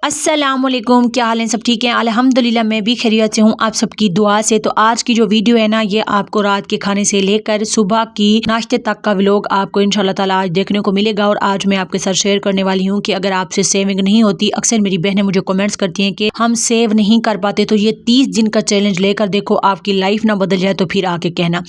अस्सलामुअलैकुम, क्या हाल है? सब ठीक है? अल्हम्दुलिल्लाह मैं भी खैरियत से हूँ, आप सबकी दुआ से। तो आज की जो वीडियो है ना, ये आपको रात के खाने से लेकर सुबह की नाश्ते तक का व्लॉग आपको इंशाल्लाह ताला आज देखने को मिलेगा। और आज मैं आपके साथ शेयर करने वाली हूँ कि अगर आपसे सेविंग नहीं होती, अक्सर मेरी बहनें मुझे कमेंट्स करती हैं कि हम सेव नहीं कर पाते, तो ये 30 दिन का चैलेंज लेकर देखो, आपकी लाइफ ना बदल जाए तो फिर आके कहना।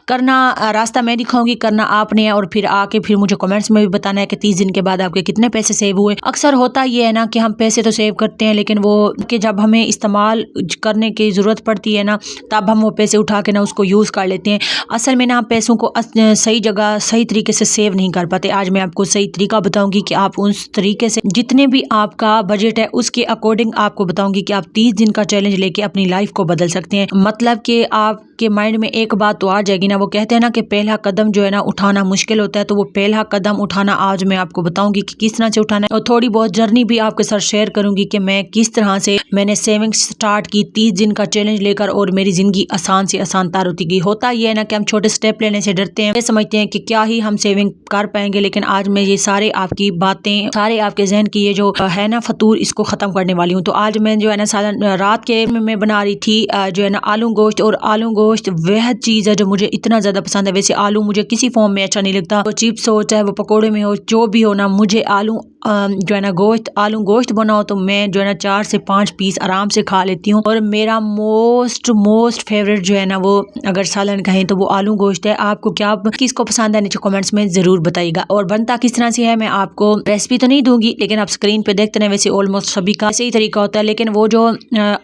करना रास्ता मैं दिखाऊंगी, करना आपने है, और फिर आके फिर मुझे कमेंट्स में भी बताना है कि 30 दिन के बाद आपके कितने पैसे सेव हुए। अक्सर होता ये है ना कि हम पैसे तो सेव करते हैं, लेकिन वो कि जब हमें इस्तेमाल करने की ज़रूरत पड़ती है ना, तब हम वो पैसे उठा के ना उसको यूज़ कर लेते हैं। असल में ना हम पैसों को सही जगह सही तरीके से सेव नहीं कर पाते। आज मैं आपको सही तरीका बताऊंगी कि आप उस तरीके से जितने भी आपका बजट है उसके अकॉर्डिंग आपको बताऊंगी कि आप 30 दिन का चैलेंज लेके अपनी लाइफ को बदल सकते हैं। मतलब कि आपके माइंड में एक बात तो आ जाएगी ना, वो कहते हैं ना कि पहला कदम जो है ना उठाना मुश्किल होता है, तो वो पहला कदम उठाना आज मैं आपको बताऊंगी कि किस तरह से उठाना है। और थोड़ी बहुत जर्नी भी आपके साथ शेयर करूंगी कि मैं किस तरह से मैंने सेविंग स्टार्ट की 30 दिन का चैलेंज लेकर, और मेरी जिंदगी आसान से आसान तार होती गई। होता ये है ना कि हम छोटे स्टेप लेने से डरते हैं, ये समझते हैं कि क्या ही हम सेविंग कर पाएंगे, लेकिन आज मैं ये सारे आपकी बातें, सारे आपके जहन की ये जो है ना फतूर, इसको खत्म करने वाली हूँ। तो आज मैं जो है ना सालन रात के मैं बना रही थी जो है ना आलू गोश्त। और आलू गोश्त वह चीज़ है जो मुझे इतना ज़्यादा पसंद है। वैसे आलू मुझे किसी फॉर्म में अच्छा नहीं लगता, वो चिप्स हो चाहे वो पकौड़े में हो, जो भी हो ना, मुझे आलू जो है ना आलू गोश्त बनाओ तो मैं जो है ना 4 से 5 पीस आराम से खा लेती हूँ। और मेरा मोस्ट फेवरेट जो है ना, वो अगर सालन कहें तो वो आलू गोश्त है। आपको क्या किसको पसंद है नीचे कमेंट्स में ज़रूर बताइएगा। और बनता किस तरह से है मैं आपको रेसिपी तो नहीं दूंगी, लेकिन आप स्क्रीन पे देखते हैं वैसे ऑलमोस्ट सभी का ऐसे ही तरीका होता है। लेकिन वो जो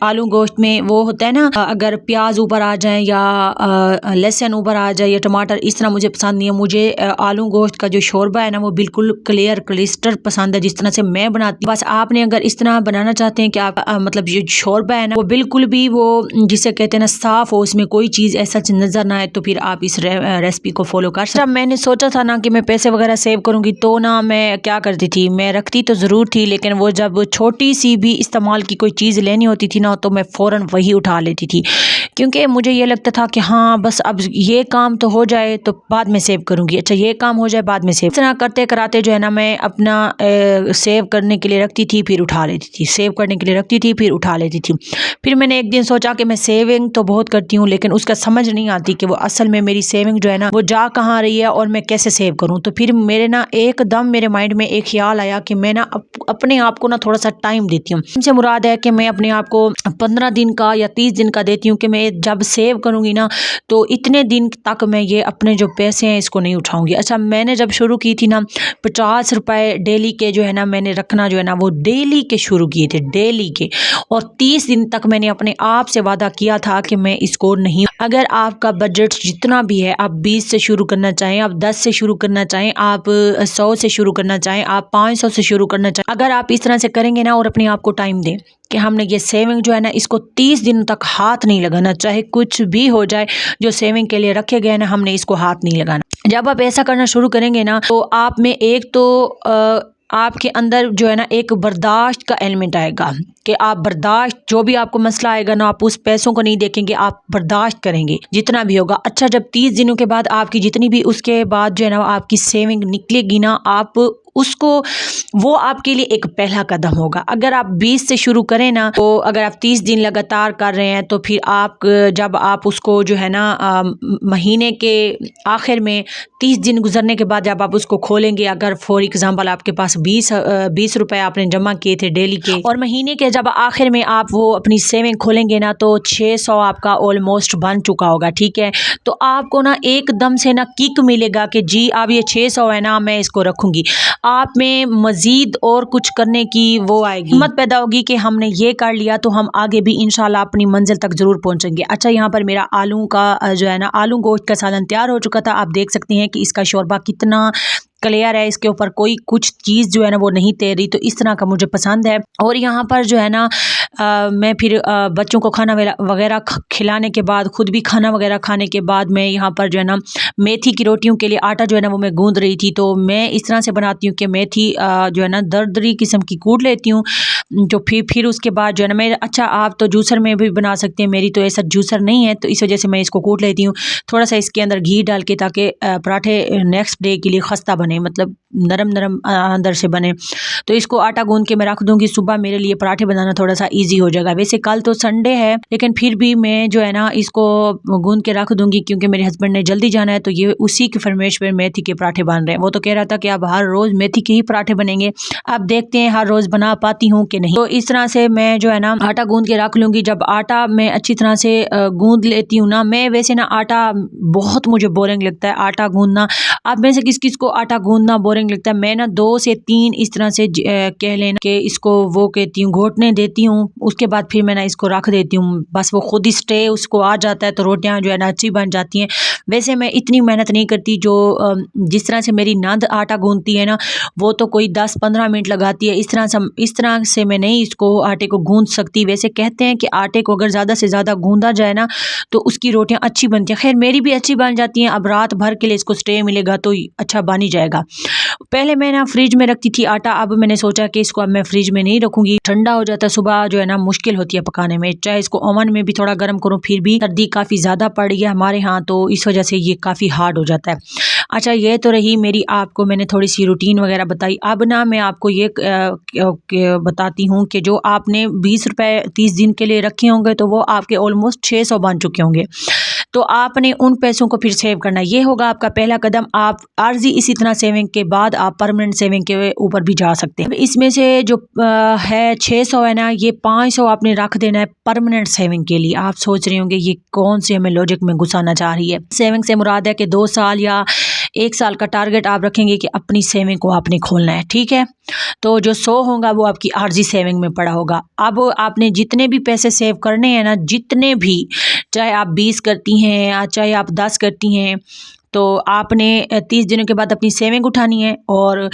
आलू गोश्त में वो होता है ना, अगर प्याज ऊपर आ जाए या लहसुन ऊपर आ जाए या टमाटर, इस तरह मुझे पसंद नहीं है। मुझे आलू गोश्त का जो शोरबा है ना, वो बिल्कुल क्लियर क्लिस्टर पसंद है, जिस तरह से मैं बनाती हूँ। बस आपने अगर इस तरह बनाना चाहते हैं कि आप मतलब जो शोरबा है ना वो बिल्कुल भी वो जिसे कहते हैं ना साफ हो, उसमें कोई चीज ऐसा नजर ना आए, तो फिर आप इस रेसिपी को फॉलो कर सकते। मैंने सोचा था ना कि मैं पैसे वगैरह सेव करूंगी, तो ना मैं क्या करती थी, मैं रखती तो जरूर थी, लेकिन वो जब छोटी सी भी इस्तेमाल की कोई चीज लेनी होती थी ना, तो मैं फौरन वही उठा लेती थी, क्योंकि मुझे ये लगता था कि हाँ बस अब ये काम तो हो जाए तो बाद में सेव करूंगी, अच्छा ये काम हो जाए बाद में सेव। इस तरह करते कराते जो है ना मैं अपना सेव करने के लिए रखती थी फिर उठा लेती थी, सेव करने के लिए रखती थी फिर उठा लेती थी। फिर मैंने एक दिन सोचा कि मैं सेविंग तो बहुत करती हूँ, लेकिन उसका समझ नहीं आती कि वो असल में मेरी सेविंग जो है ना वो जा कहाँ रही है और मैं कैसे सेव करूँ। तो फिर मेरे ना एकदम मेरे माइंड में एक ख्याल आया कि मैं ना अपने आप को ना थोड़ा सा टाइम देती हूँ। इनसे मुराद है कि मैं अपने आप को 15 दिन का या 30 दिन का देती हूँ कि मैं जब सेव करूँगी ना तो इतने दिन तक मैं ये अपने जो पैसे हैं इसको नहीं उठाऊंगी। अच्छा, मैंने जब शुरू की थी ना 50 रुपए डेली के जो है ना मैंने रखना जो है ना वो डेली के शुरू किए थे, डेली के। और 30 दिन तक मैंने अपने आप से वादा किया था कि मैं इसको नहीं। अगर आपका बजट जितना भी है, आप 20 से शुरू करना चाहें, आप 10 से शुरू करना चाहें, आप 100 से शुरू करना चाहें, आप 500 से शुरू करना चाहें, अगर आप इस तरह से करेंगे ना और अपने आप को टाइम दें कि हमने ये सेविंग जो है ना इसको 30 दिन तक हाथ नहीं लगाना, चाहे कुछ भी हो जाए, जो सेविंग के लिए रखे गए ना हमने इसको हाथ नहीं लगाना। जब आप ऐसा करना शुरू करेंगे ना तो आप में एक तो आपके अंदर जो है ना एक बर्दाश्त का एलिमेंट आएगा कि आप बर्दाश्त, जो भी आपको मसला आएगा ना आप उस पैसों को नहीं देखेंगे, आप बर्दाश्त करेंगे जितना भी होगा। अच्छा, जब 30 दिनों के बाद आपकी जितनी भी उसके बाद जो है ना आपकी सेविंग निकलेगी ना, आप उसको वो आपके लिए एक पहला कदम होगा। अगर आप 20 से शुरू करें ना, तो अगर आप 30 दिन लगातार कर रहे हैं तो फिर आप जब आप उसको जो है ना महीने के आखिर में 30 दिन गुजरने के बाद जब आप उसको खोलेंगे, अगर फॉर एग्जांपल आपके पास 20 रुपए आपने जमा किए थे डेली के, और महीने के जब आखिर में आप वो अपनी सेविंग खोलेंगे ना तो 600 आपका ऑलमोस्ट बन चुका होगा। ठीक है, तो आपको ना एकदम से ना किक मिलेगा कि जी अब ये 600 है ना, मैं इसको रखूंगी। आप में मजीद और कुछ करने की वो आएगी, हिम्मत पैदा होगी कि हमने ये कर लिया तो हम आगे भी इंशाल्लाह अपनी मंजिल तक जरूर पहुंचेंगे। अच्छा, यहाँ पर मेरा आलू का जो है ना आलू गोश्त का सालन तैयार हो चुका था। आप देख सकती हैं कि इसका शोरबा कितना क्लियर है, इसके ऊपर कोई कुछ चीज़ जो है ना वो नहीं तैर रही, तो इस तरह का मुझे पसंद है। और यहाँ पर जो है ना मैं फिर बच्चों को खाना वगैरह खिलाने के बाद खुद भी खाना वगैरह खाने के बाद मैं यहाँ पर जो है ना मेथी की रोटियों के लिए आटा जो है ना वो मैं गूंद रही थी। तो मैं इस तरह से बनाती हूँ कि मेथी जो है ना दरदरी किस्म की कूट लेती हूँ। तो फिर उसके बाद जो है ना मैं, अच्छा आप तो जूसर में भी बना सकते हैं, मेरी तो ऐसा जूसर नहीं है तो इस वजह से मैं इसको कूट लेती हूँ थोड़ा सा इसके अंदर घी डाल के, ताकि पराठे नेक्स्ट डे के लिए खस्ता बने, मतलब नरम नरम अंदर से बने। तो इसको आटा गूंद के मैं रख दूंगी, सुबह मेरे लिए पराठे बनाना थोड़ा सा इजी हो जाएगा। वैसे कल तो संडे है लेकिन फिर भी मैं जो है ना इसको गूंद के रख दूंगी क्योंकि मेरे हस्बैंड ने जल्दी जाना है। तो ये उसी की फरमाइश पर मेथी के पराठे बन रहे हैं। वो तो कह रहा था कि अब हर रोज मेथी के ही पराठे बनेंगे, अब देखते हैं हर रोज बना पाती हूँ कि नहीं। तो इस तरह से मैं जो है ना आटा गूंद के रख लूंगी। जब आटा मैं अच्छी तरह से गूंद लेती हूँ ना, मैं वैसे ना आटा बहुत मुझे बोरिंग लगता है आटा गूंदना। आप में से किस किस को आटा गूंदना बोरिंग लगता है? मैं ना 2 से 3 इस तरह से कह लेना कि इसको वो कहती हूँ घोटने देती हूँ, उसके बाद फिर मैं ना इसको रख देती हूँ, बस वो खुद ही स्टे उसको आ जाता है तो रोटियां जो है ना अच्छी बन जाती हैं। वैसे मैं इतनी मेहनत नहीं करती जो जिस तरह से मेरी नंद आटा गूंदती है ना, वो तो कोई 10-15 मिनट लगाती है। इस तरह से मैं नहीं इसको आटे को गूंद सकती। वैसे कहते हैं कि आटे को अगर ज़्यादा से ज़्यादा गूंदा जाए ना तो उसकी रोटियां अच्छी बनती हैं। खैर मेरी भी अच्छी बन जाती हैं। अब रात भर के लिए इसको स्टे मिलेगा तो अच्छा बन ही जाएगा। पहले मैं ना फ्रिज में रखती थी आटा, अब मैंने सोचा कि इसको अब मैं फ्रिज में नहीं रखूंगी, ठंडा हो जाता है, सुबह जो है ना मुश्किल होती है पकाने में। चाहे इसको ओवन में भी थोड़ा गर्म करूँ फिर भी सर्दी काफ़ी ज़्यादा पड़ गई है हमारे यहाँ, तो इस वजह से ये काफ़ी हार्ड हो जाता है। अच्छा ये तो रही मेरी, आपको मैंने थोड़ी सी रूटीन वगैरह बताई। अब ना मैं आपको ये बताती हूँ कि जो आपने 20 रुपए 30 दिन के लिए रखे होंगे तो वो आपके ऑलमोस्ट 600 बन चुके होंगे। तो आपने उन पैसों को फिर सेव करना, ये होगा आपका पहला कदम। आप आर्जी इसी तरह सेविंग के बाद आप परमानेंट सेविंग के ऊपर भी जा सकते हैं। इसमें से जो है 600 है ना, ये 500 आपने रख देना है परमानेंट सेविंग के लिए। आप सोच रहे होंगे ये कौन से हमें लॉजिक में घुसाना चाह रही है। सेविंग से मुराद है कि 2 साल या 1 साल का टारगेट आप रखेंगे कि अपनी सेविंग को आपने खोलना है, ठीक है। तो जो 100 होगा वो आपकी आर्जी सेविंग में पड़ा होगा। अब आपने जितने भी पैसे सेव करने हैं ना, जितने भी, चाहे आप 20 करती हैं या चाहे आप 10 करती हैं, तो आपने 30 दिनों के बाद अपनी सेविंग उठानी है। और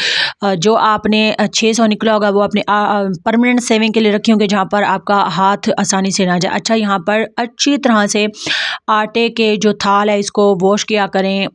जो आपने 600 निकला होगा वो अपने परमानेंट सेविंग के लिए रखे होंगे, जहाँ पर आपका हाथ आसानी से ना जाए। अच्छा यहाँ पर अच्छी तरह से आटे के जो थाल है इसको वॉश किया करें,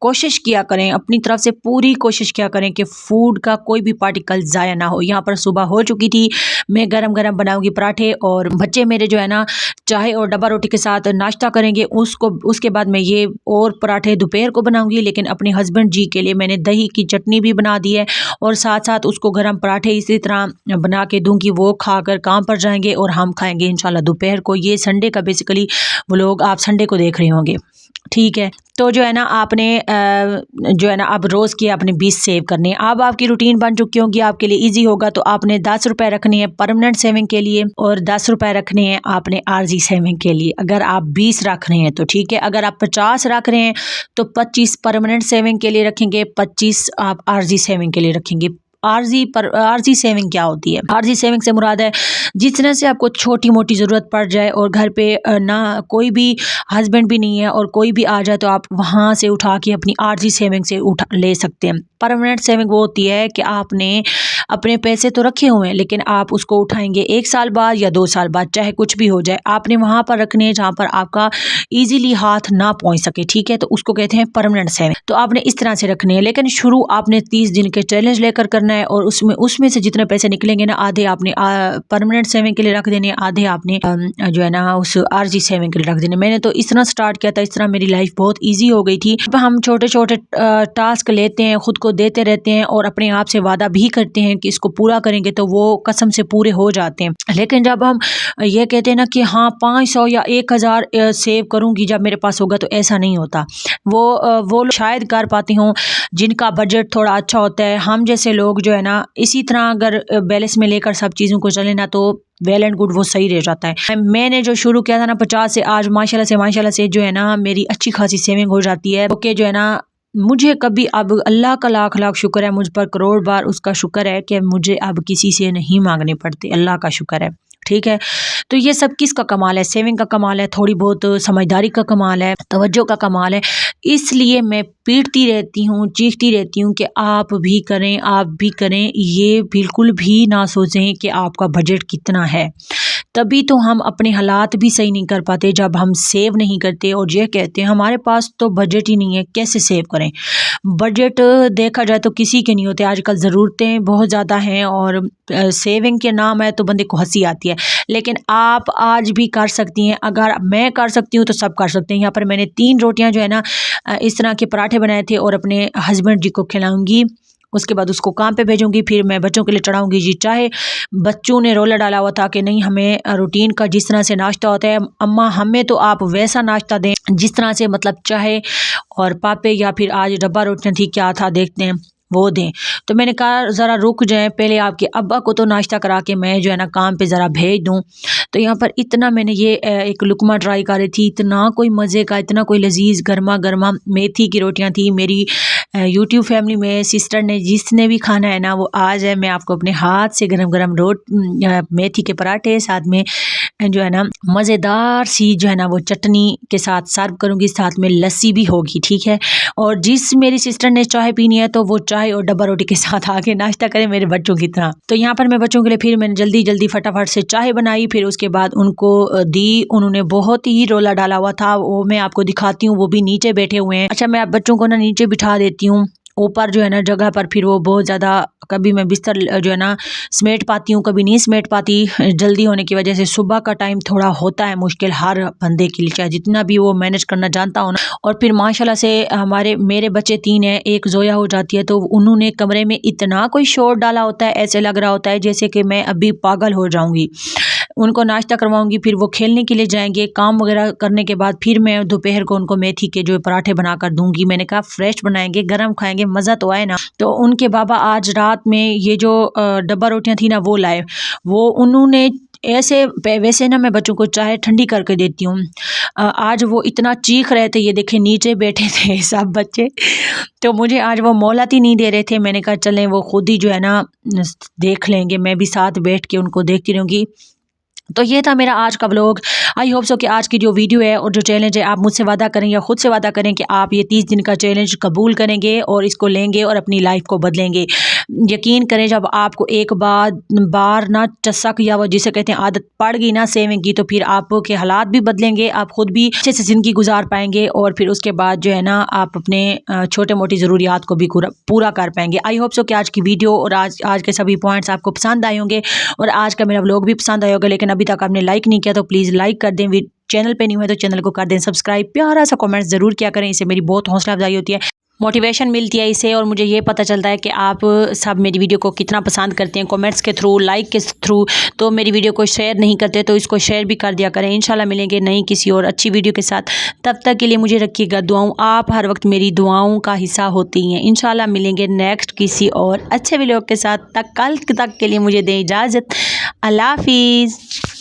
कोशिश किया करें, अपनी तरफ से पूरी कोशिश किया करें कि फूड का कोई भी पार्टिकल ज़ाया ना हो। यहाँ पर सुबह हो चुकी थी, मैं गरम गरम बनाऊंगी पराठे और बच्चे मेरे जो है ना चाय और डब्बा रोटी के साथ नाश्ता करेंगे। उसके बाद मैं ये और पराठे दोपहर को बनाऊंगी। लेकिन अपने हस्बैंड जी के लिए मैंने दही की चटनी भी बना दी है और साथ साथ उसको गरम पराठे इसी तरह बना के दूंगी, वो खाकर काम पर जाएंगे और हम खाएंगे इंशाल्लाह दोपहर को। ये संडे का बेसिकली व्लॉग आप संडे को देख रहे होंगे, ठीक है। तो जो है ना आपने जो है ना अब रोज़ की आपने 20 सेव करने हैं। अब आपकी रूटीन बन चुकी होगी, आपके लिए इजी होगा। तो आपने 10 रुपए रखने हैं परमानेंट सेविंग के लिए और 10 रुपए रखने हैं आपने आर्जी सेविंग के लिए। अगर आप 20 रख रहे हैं तो ठीक है, अगर आप 50 रख रहे हैं तो 25 परमानेंट सेविंग के लिए रखेंगे, 25 आप आर्जी सेविंग के लिए रखेंगे। आर्जी सेविंग क्या होती है? आर्जी सेविंग से मुराद है जिस तरह से आपको छोटी मोटी ज़रूरत पड़ जाए और घर पे ना कोई भी हस्बैंड भी नहीं है और कोई भी आ जाए तो आप वहाँ से उठा के अपनी आर्जी सेविंग से ले सकते हैं। परमानेंट सेविंग वो होती है कि आपने अपने पैसे तो रखे हुए हैं लेकिन आप उसको उठाएंगे 1 साल बाद या 2 साल बाद, चाहे कुछ भी हो जाए, आपने वहाँ पर रखने हैं जहाँ पर आपका ईजिली हाथ ना पहुँच सके, ठीक है। तो उसको कहते हैं परमानेंट सेविंग। तो आपने इस तरह से रखने हैं, लेकिन शुरू आपने 30 दिन के चैलेंज लेकर करना है और उसमें से जितने पैसे निकलेंगे ना, आधे आपने परमानेंट सेविंग के लिए रख देने, आधे आपने जो है ना उस आरजी सेविंग के लिए रख देने। मैंने तो इस तरह स्टार्ट किया था, इस तरह मेरी लाइफ बहुत ईजी हो गई थी। अब हम छोटे छोटे टास्क लेते हैं, खुद को देते रहते हैं और अपने आप से वादा भी करते हैं कि इसको पूरा करेंगे, तो वो कसम से पूरे हो जाते हैं। लेकिन जब हम ये कहते हैं ना कि हाँ 500 या 1000 सेव करूंगी जब मेरे पास होगा, तो ऐसा नहीं होता। वो लोग शायद कर पाते हों जिनका बजट थोड़ा अच्छा होता है। हम जैसे लोग जो है ना इसी तरह अगर बैलेंस में लेकर सब चीज़ों को चले ना, तो वेल एंड गुड, वो सही रह जाता है। मैंने जो शुरू किया था ना 50 से, आज माशाल्लाह से जो है ना मेरी अच्छी खासी सेविंग हो जाती है। ओके जो है ना मुझे कभी, अब अल्लाह का लाख लाख शुक्र है, मुझ पर करोड़ बार उसका शुक्र है कि मुझे अब किसी से नहीं मांगने पड़ते, अल्लाह का शुक्र है, ठीक है। तो ये सब किसका कमाल है? सेविंग का कमाल है, थोड़ी बहुत समझदारी का कमाल है, तवज्जो का कमाल है। इसलिए मैं पीटती रहती हूँ, चीखती रहती हूँ कि आप भी करें, आप भी करें। ये बिल्कुल भी ना सोचें कि आपका बजट कितना है। तभी तो हम अपने हालात भी सही नहीं कर पाते जब हम सेव नहीं करते और ये कहते हैं हमारे पास तो बजट ही नहीं है, कैसे सेव करें। बजट देखा जाए तो किसी के नहीं होते, आजकल ज़रूरतें बहुत ज़्यादा हैं और सेविंग के नाम है तो बंदे को हंसी आती है। लेकिन आप आज भी कर सकती हैं, अगर मैं कर सकती हूँ तो सब कर सकते हैं। यहाँ पर मैंने 3 रोटियाँ जो है ना इस तरह के पराठे बनाए थे और अपने हस्बैंड जी को खिलाऊंगी। उसके बाद उसको काम पे भेजूंगी, फिर मैं बच्चों के लिए चढ़ाऊंगी जी चाहे। बच्चों ने रोला डाला हुआ था कि नहीं, हमें रूटीन का जिस तरह से नाश्ता होता है अम्मा, हमें तो आप वैसा नाश्ता दें जिस तरह से मतलब चाहे, और पापे या फिर आज डब्बा रोटियां थी क्या था देखते हैं वो दें। तो मैंने कहा ज़रा रुक जाएं, पहले आपके अब्बा को तो नाश्ता करा के मैं जो है ना काम पे ज़रा भेज दूं। तो यहाँ पर इतना मैंने ये एक लुकमा ट्राई कर रही थी, इतना कोई मज़े का, इतना कोई लजीज गर्मा गर्मा मेथी की रोटियां थी। मेरी यूट्यूब फैमिली में सिस्टर ने जिसने भी खाना है ना वो आज है, मैं आपको अपने हाथ से गरम गरम मेथी के पराठे साथ में जो है ना मज़ेदार सी जो है ना वो चटनी के साथ सर्व करूँगी, साथ में लस्सी भी होगी, ठीक है। और जिस मेरी सिस्टर ने चाय पीनी है तो वो चाय और डब्बा रोटी के साथ आके नाश्ता करें मेरे बच्चों की तरह। तो यहाँ पर मैं बच्चों के लिए फिर मैंने जल्दी जल्दी फटाफट से चाय बनाई, फिर उसके बाद उनको दी। उन्होंने बहुत ही रोला डाला हुआ था, वो मैं आपको दिखाती हूँ, वो भी नीचे बैठे हुए हैं। अच्छा, मैं आप बच्चों को ना नीचे बिठा देती हूँ, ऊपर जो है ना जगह पर फिर वो बहुत ज़्यादा, कभी मैं बिस्तर जो है ना समेट पाती हूँ, कभी नहीं समेट पाती जल्दी होने की वजह से। सुबह का टाइम थोड़ा होता है मुश्किल हर बंदे के लिए, चाहे जितना भी वो मैनेज करना जानता हो ना। और फिर माशाल्लाह से मेरे बच्चे 3 हैं, एक जोया हो जाती है, तो उन्होंने कमरे में इतना कोई शोर डाला होता है, ऐसे लग रहा होता है जैसे कि मैं अभी पागल हो जाऊँगी। उनको नाश्ता करवाऊंगी, फिर वो खेलने के लिए जाएंगे। काम वगैरह करने के बाद फिर मैं दोपहर को उनको मेथी के जो पराठे बनाकर दूंगी। मैंने कहा फ्रेश बनाएंगे, गरम खाएंगे, मज़ा तो आए ना। तो उनके बाबा आज रात में ये जो डब्बा रोटियां थी ना वो लाए, वो उन्होंने ऐसे वैसे ना मैं बच्चों को चाय ठंडी करके देती हूँ। आज वो इतना चीख रहे थे, ये देखे नीचे बैठे थे सब बच्चे, तो मुझे आज वो मोहलत ही नहीं दे रहे थे। मैंने कहा चलें वो खुद ही जो है ना देख लेंगे, मैं भी साथ बैठ के उनको देखती रहूँगी। तो ये था मेरा आज का व्लॉग। आई होप सो कि आज की जो वीडियो है और जो चैलेंज है, आप मुझसे वादा करें या खुद से वादा करें कि आप ये 30 दिन का चैलेंज कबूल करेंगे और इसको लेंगे और अपनी लाइफ को बदलेंगे। यकीन करें, जब आपको एक बार ना चस्क या वो जिसे कहते हैं आदत पड़ गई ना सेविंग की, तो फिर आपके हालात भी बदलेंगे, आप खुद भी अच्छे से ज़िंदगी गुजार पाएंगे और फिर उसके बाद जो है ना आप अपने छोटे मोटी ज़रूरियात को भी पूरा कर पाएंगे। आई होप सो कि आज की वीडियो और आज के सभी पॉइंट्स आपको पसंद आए होंगे और आज का मेरा व्लॉग भी पसंद आया होगा। लेकिन अभी तक आपने लाइक नहीं किया तो प्लीज़ लाइक कर दें, चैनल पे नहीं हुआ तो चैनल को कर दें सब्सक्राइब, प्यारा सा कमेंट ज़रूर किया करें, इससे मेरी बहुत हौसला अफजाई होती है, मोटिवेशन मिलती है इससे, और मुझे ये पता चलता है कि आप सब मेरी वीडियो को कितना पसंद करते हैं, कमेंट्स के थ्रू, लाइक के थ्रू। तो मेरी वीडियो को शेयर नहीं करते तो इसको शेयर भी कर दिया करें। इंशाल्लाह मिलेंगे नई किसी और अच्छी वीडियो के साथ, तब तक के लिए मुझे रखिएगा दुआओं, आप हर वक्त मेरी दुआओं का हिस्सा होती हैं। इंशाल्लाह मिलेंगे नेक्स्ट किसी और अच्छे वीडियो के साथ, कल तक के लिए मुझे दें इजाज़त। अल्लाह हाफिज़।